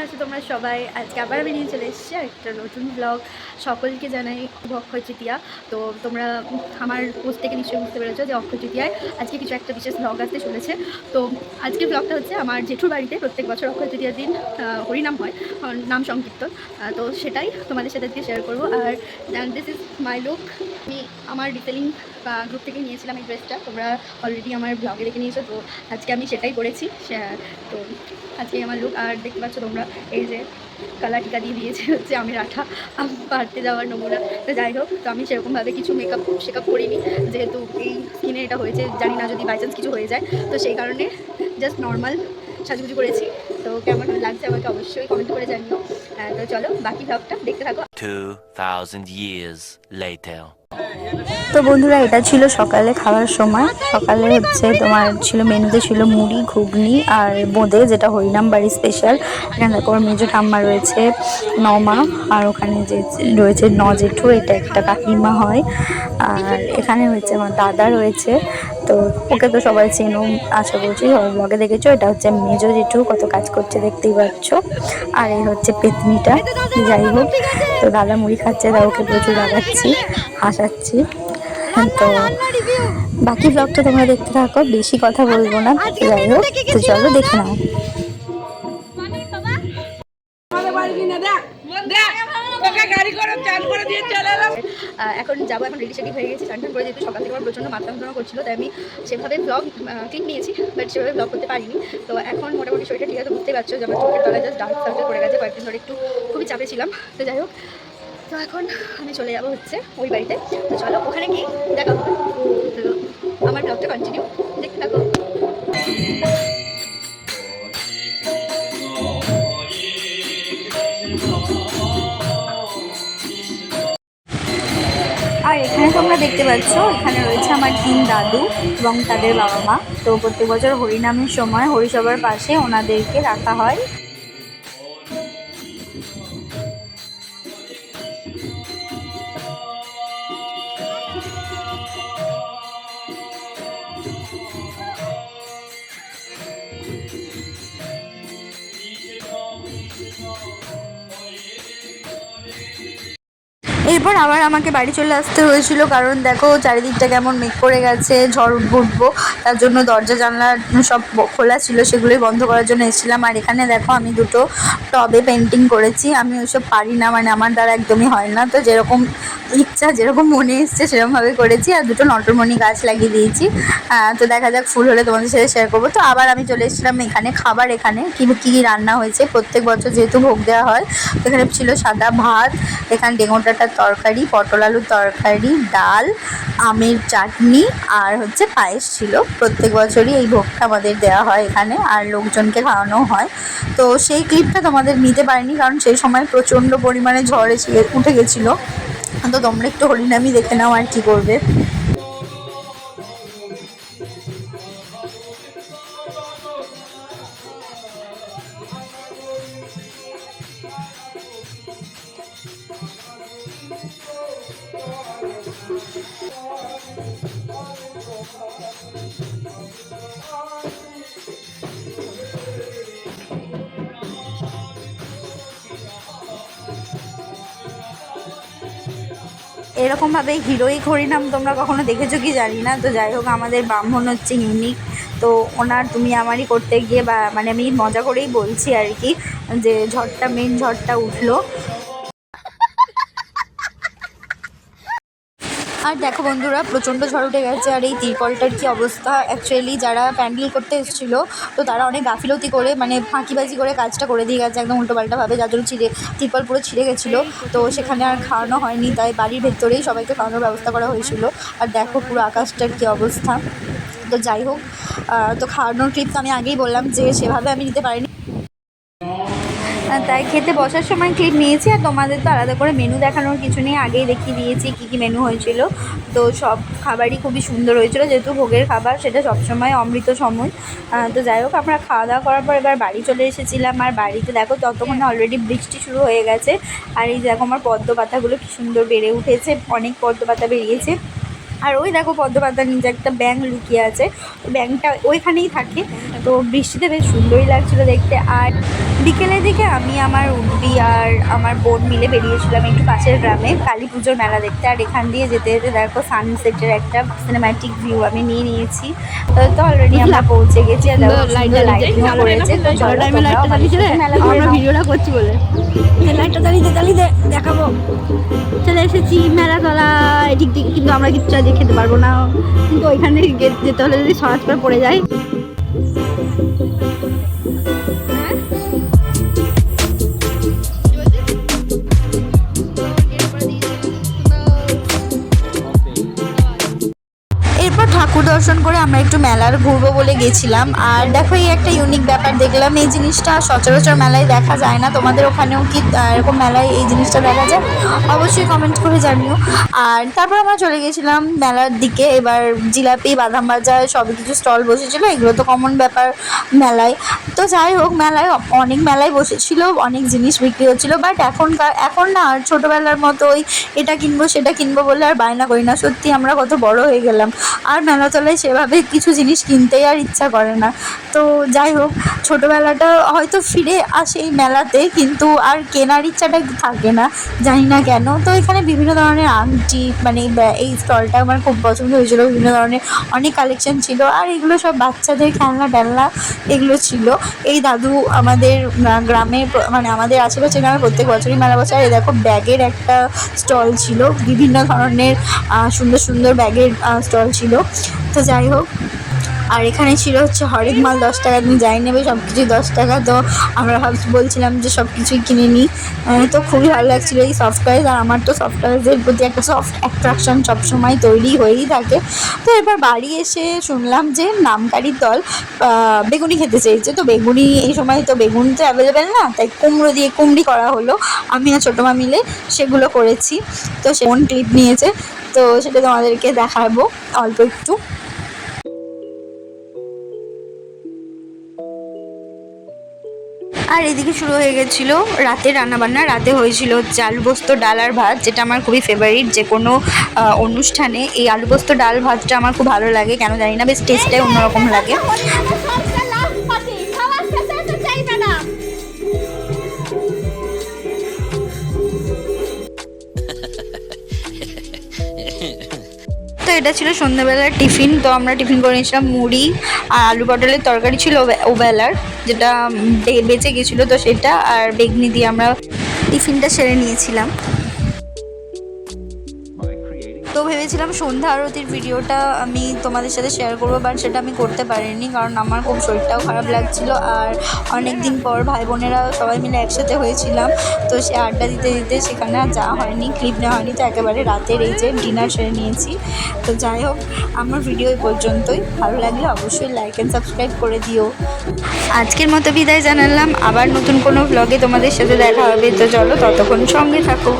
আছো তোমরা সবাই? আজকে আবার আমি নিয়ে চলে এসেছি একটা নতুন ব্লগ। সকলকে জানাই অক্ষয় তৃতীয়া। তো তোমরা আমার পোস্ট থেকে নিশ্চয়ই বুঝতে পেরেছো যে অক্ষয় তৃতীয়ায় আজকে কিছু একটা বিশেষ ব্লগ আসতে চলেছে। তো আজকের ব্লগটা হচ্ছে আমার জেঠুর বাড়িতে প্রত্যেক বছর অক্ষয় তৃতীয়ার দিন হরিনাম হয়, নাম সংকীর্তন। তো সেটাই তোমাদের সাথে আজকে শেয়ার করবো। আর দিস ইজ মাই লুক। আমি আমার ডিটেলিং গ্রুপ থেকে নিয়েছিলাম এই ড্রেসটা, তোমরা অলরেডি আমার ব্লগে দেখে নিয়েছো। তো আজকে আমি সেটাই করেছি। তো আজকে আমার লুক। আর দেখতে পাচ্ছ তোমরা এই যে কালা টিকা দিয়ে দিয়েছে হচ্ছে আমি রাঠা পারতে যাওয়ার নমুনা। তো যাই হোক, তো আমি সেরকমভাবে কিছু শেকআপ করিনি, যেহেতু এই স্কিনে এটা হয়েছে, জানি না যদি বাই চান্স কিছু হয়ে যায়, তো সেই কারণে জাস্ট নর্মাল সাজুগুজু করেছি। তো কেমন লাগছে আমাকে অবশ্যই কমেন্ট করে জানিও। তো চলো বাকি ব্লগটা দেখতে থাকো। 2000 years later. তো বন্ধুরা, এটা ছিল সকালে খাওয়ার সময়। সকালে হচ্ছে তোমার ছিল মেনুতে ছিল মুড়ি, ঘুগনি আর বোঁদে, যেটা হরিনাম বাড়ি স্পেশাল। এখানে দেখো মেজো ঠাম্মা রয়েছে, নমা, আর ওখানে যে রয়েছে জেঠু, এটা একটা কাকিমা হয়। আর এখানে হচ্ছে আমার দাদা রয়েছে। তো ওকে তো সবাই চেনো, আশা করছি সবাই ব্লগে দেখেছো। এটা হচ্ছে মেজো জেঠু, কত কাজ করছে দেখতেই পাচ্ছ। আর এই হচ্ছে পেতনিটা। যাই হোক, তো দাদা মুড়ি খাচ্ছে, তা ওকে প্রচুর রাগাচ্ছি, হাসাচ্ছি। তো বাকি ব্লগটা তোমরা দেখতে থাকো, বেশি কথা বলবো না। যাই হোক, তো চলো দেখে নাও। এখন যাবো, এখন রেডি সেডি হয়ে গেছি, স্নান করে, যেহেতু সকাল থেকে আমার প্রচণ্ড মাথা যন্ত্রণা করছিল, তাই আমি সেভাবে ব্লগ ক্লিপ নিয়েছি, বাট সেভাবে ব্লগ করতে পারিনি। তো এখন মোটামুটি শরীরটা ঠিক আছে, বুঝতেই পারছো যে আমার চোখের তলায় জাস্ট ডার্ক সার্কেল পড়ে গেছে, কয়েকদিন ধরে একটু খুবই চাপে ছিলাম। তো যাই হোক, তো এখন আমি চলে যাবো হচ্ছে ওই বাড়িতে। তো চলো ওখানে গিয়ে দেখা হবে। তো আমার ব্লগটা কন্টিনিউ দেখতে থাকো। আর এখানে তোমরা দেখতে পাচ্ছ, এখানে রয়েছে আমার 3 দাদু এবং তাদের বাবা মা। তো প্রত্যেক বছর হরিনামের সময় হরিসভার পাশে ওনাদেরকে রাখা হয়। এরপর আবার আমাকে বাড়ি চলে আসতে হয়েছিল, কারণ দেখো চারিদিকটা কেমন মেঘ করে গেছে, ঝড় উঠবো। তার জন্য দরজা জানলা সব খোলা ছিল, সেগুলোই বন্ধ করার জন্য এসেছিলাম। আর এখানে দেখো আমি দুটো টবে পেন্টিং করেছি। আমি ওইসব পারি না, মানে আমার দ্বারা একদমই হয় না। তো যেরকম ইচ্ছা, যেরকম মনে এসছে সেরকমভাবে করেছি। আর দুটো নটরমণি গাছ লাগিয়ে দিয়েছি। তো দেখা যাক, ফুল হলে তোমাদের সাথে শেয়ার করবো। তো আবার আমি চলে এসেছিলাম এখানে খাবার। এখানে কী কী রান্না হয়েছে, প্রত্যেক বছর যেহেতু ভোগ দেওয়া হয়, এখানে ছিল সাদা ভাত, এখানে ডেঙ্গু ডাঁটার তরকারি, পটল আলুর তরকারি, ডাল, আমের চাটনি, আর হচ্ছে পায়েস ছিল। প্রত্যেক বছরই এই ভোগটা আমাদের দেওয়া হয় এখানে, আর লোকজনকে খাওয়ানো হয়। তো সেই ক্লিপটা তোমাদের নিতে পারিনি, কারণ সেই সময় প্রচণ্ড পরিমাণে ঝড় এসে উঠে গেছিলো। তো তোমরা একটু হরিনামই দেখে নাও, আর কি করবে। এরকমভাবে হিরোইক হরিনাম তোমরা কখনো দেখেছো কি জানি না। তো যাই হোক, আমাদের ব্রাহ্মণ হচ্ছে ইউনিক। তো ওনার তুমি আমারই করতে গিয়ে, বা মানে আমি মজা করেই বলছি আর কি, যে মেন ঝড়টা উঠলো। আর দেখো বন্ধুরা, প্রচণ্ড ঝড় উঠে গেছে। আর এই তিরপলটার কি অবস্থা! অ্যাকচুয়ালি যারা প্যান্ডেল করতে এসেছিলো, তো তারা অনেক গাফিলতি করে, মানে ফাঁকিবাজি করে কাজটা করে দিয়ে গেছে একদম উল্টোপাল্টাভাবে, যার জন্য তিরপল পুরো ছিঁড়ে গেছিলো। তো সেখানে আর খাওয়ানো হয়নি, তাই বাড়ির ভেতরেই সবাইকে খাওয়ানোর ব্যবস্থা করা হয়েছিল। আর দেখো পুরো আকাশটার কী অবস্থা! তো যাই হোক, তো খাওয়ানোর ক্লিপ তো আমি আগেই বললাম যে সেভাবে আমি নিতে পারিনি, তাই খেতে বসার সময় ক্লিপ নিয়েছি। আর তোমাদের তো আলাদা করে মেনু দেখানোর কিছু নেই, আগেই দেখিয়ে দিয়েছি কী কী মেনু হয়েছিল। তো সব খাবারই খুবই সুন্দর হয়েছিল, যেহেতু ভোগের খাবার, সেটা সবসময় অমৃত সময়। তো যাই হোক, আমরা খাওয়া দাওয়া করার পর এবার বাড়ি চলে এসেছিলাম। আর বাড়িতে দেখো ততক্ষণে অলরেডি বৃষ্টি শুরু হয়ে গেছে। আর এই দেখো আমার পদ্ম পাতাগুলো কী সুন্দর বেড়ে উঠেছে, অনেক পদ্ম পাতা বেরিয়েছে। আর ওই দেখো পদ্মপাতার নিচে একটা ব্যাঙ লুকিয়ে আছে, ব্যাঙটা ওইখানেই থাকে। তো বৃষ্টিতে বেশ সুন্দরই লাগছিলো দেখতে। আর বিকেলের দিকে আমি আমার উর্বি আর আমার বোন মিলে বেরিয়েছিলাম একটু পাশের গ্রামে কালী পুজোর মেলা দেখতে। আর এখান দিয়ে যেতে যেতে দেখো সানসেটের একটা সিনেম্যাটিক ভিউ আমি নিয়ে নিয়েছি। তো অলরেডি আমরা পৌঁছে গেছি। আর দেখো লাইটিং করেছে, তো চলো তোমরাও আমাদের সাথে মেলা ঘুরে আমরা নাও। ভিডিওটা করছি বলে লাইটটা দাঁড়িয়ে দেখাবো। চলে এসেছি মেলাতলা এদিক দিকে, কিন্তু আমরা কিছু আজকে খেতে পারবো না, কিন্তু ওইখানে যেতে হলে যদি সরাজ করে পড়ে যায়। এরপর ঠাকুর দর্শন করে আমরা একটু মেলার ঘুরবো বলে গেছিলাম। আর দেখো এই একটা ইউনিক ব্যাপার দেখলাম, এই জিনিসটা সচরাচর মেলায় দেখা যায় না। তোমাদের ওখানেও কি এরকম মেলায় এই জিনিসটা দেখা যায়? অবশ্যই কমেন্ট করে জানিও। আর তারপর আমরা চলে গেছিলাম মেলার দিকে। এবার জিলাপি, বাদাম ভাজা সব কিছু স্টল বসেছিল, এগুলো তো কমন ব্যাপার মেলায়। তো যাই হোক, মেলায় অনেক মেলায় বসেছিল, অনেক জিনিস বিক্রি হচ্ছিলো। বাট এখন না আর ছোটোবেলার মতো ওই এটা কিনবো সেটা কিনবো বলে আর বায়না করি না। সত্যি আমরা কত বড় হয়ে গেলাম, আর মেলাতলায় সেভাবে কিছু জিনিস কিনতেই আর ইচ্ছা করে না। তো যাই হোক, ছোটোবেলাটা হয়তো ফিরে আসে এই মেলাতে, কিন্তু আর কেনার ইচ্ছাটা থাকে না, জানি না কেন। তো এখানে বিভিন্ন ধরনের আংটি, মানে এই স্টলটা আমার খুব পছন্দ হয়েছিল। বিভিন্ন ধরনের অনেক কালেকশন ছিল, আর এগুলো সব বাচ্চাদের খেলনা টেলনা এগুলো ছিল। এই দাদু আমাদের গ্রামে, মানে আমাদের আশেপাশে গ্রামে প্রত্যেক বছরই মেলা বসে। আর এই দেখো ব্যাগের একটা স্টল ছিল, বিভিন্ন ধরনের সুন্দর সুন্দর ব্যাগের স্টল ছিল। তো যাই হোক, আর এখানে ছিল হচ্ছে হরেক মাল 10 টাকা, তুমি যাই নেবে সব কিছুই 10 টাকা। তো আমরা বলছিলাম যে সব কিছুই কিনে নিই। তো খুবই ভালো লাগছিলো এই সফট টয়েস। আর আমার তো সফট টয়েসের প্রতি একটা সফট অ্যাট্রাকশন সবসময় তৈরি হয়েই থাকে। তো এবার বাড়ি এসে শুনলাম যে নামকারির দল বেগুনি খেতে চেয়েছে। তো বেগুনি এই সময় তো বেগুন তো অ্যাভেলেবেল না, তাই কুমড়ো দিয়ে কুমড়ি করা হলো। আমি আর ছোটো মা মিলে সেগুলো করেছি। তো সে ফোন ক্লিপ নিয়েছে, তো সেটা তোমাদেরকে দেখাবো অল্প একটু। আর এদিকে শুরু হয়ে গেছিলো রাতের রান্নাবান্না। রাতে হয়েছিল হচ্ছে আলু পোস্ত, ডাল আর ভাত, যেটা আমার খুবই ফেভারিট। যে কোনো অনুষ্ঠানে এই আলু পোস্ত ডাল ভাতটা আমার খুব ভালো লাগে, কেন জানি না, বেশ টেস্টটাই অন্যরকম লাগে। তো এটা ছিল সন্ধ্যাবেলার টিফিন। তো আমরা টিফিন করে নিয়েছিলাম মুড়ি আর আলু পটলের তরকারি ছিল ওবেলার, যেটা বেঁচে গেছিলো, তো সেটা আর বেগনি দিয়ে আমরা টিফিনটা সেরে নিয়েছিলাম। তো ভেবেছিলাম সন্ধ্যা আরতির ভিডিওটা আমি তোমাদের সাথে শেয়ার করবো, বাট সেটা আমি করতে পারিনি, কারণ আমার খুব শরীরটাও খারাপ লাগছিলো। আর অনেক দিন পর ভাই বোনেরা সবাই মিলে একসাথে হয়েছিলাম, তো সে আড্ডা দিতে দিতে সেখানে আর যাওয়া হয়নি, ক্লিপ নেওয়া হয়নি। তো একেবারে রাতের এই যে ডিনার সেরে নিয়েছি। তো যাই হোক, আমার ভিডিও এই পর্যন্তই। ভালো লাগলে অবশ্যই লাইক অ্যান্ড সাবস্ক্রাইব করে দিও। আজকের মতো বিদায় জানালাম, আবার নতুন কোনো ভ্লগে তোমাদের সাথে দেখা হবে। তো চলো, ততক্ষণ সঙ্গে থাকো।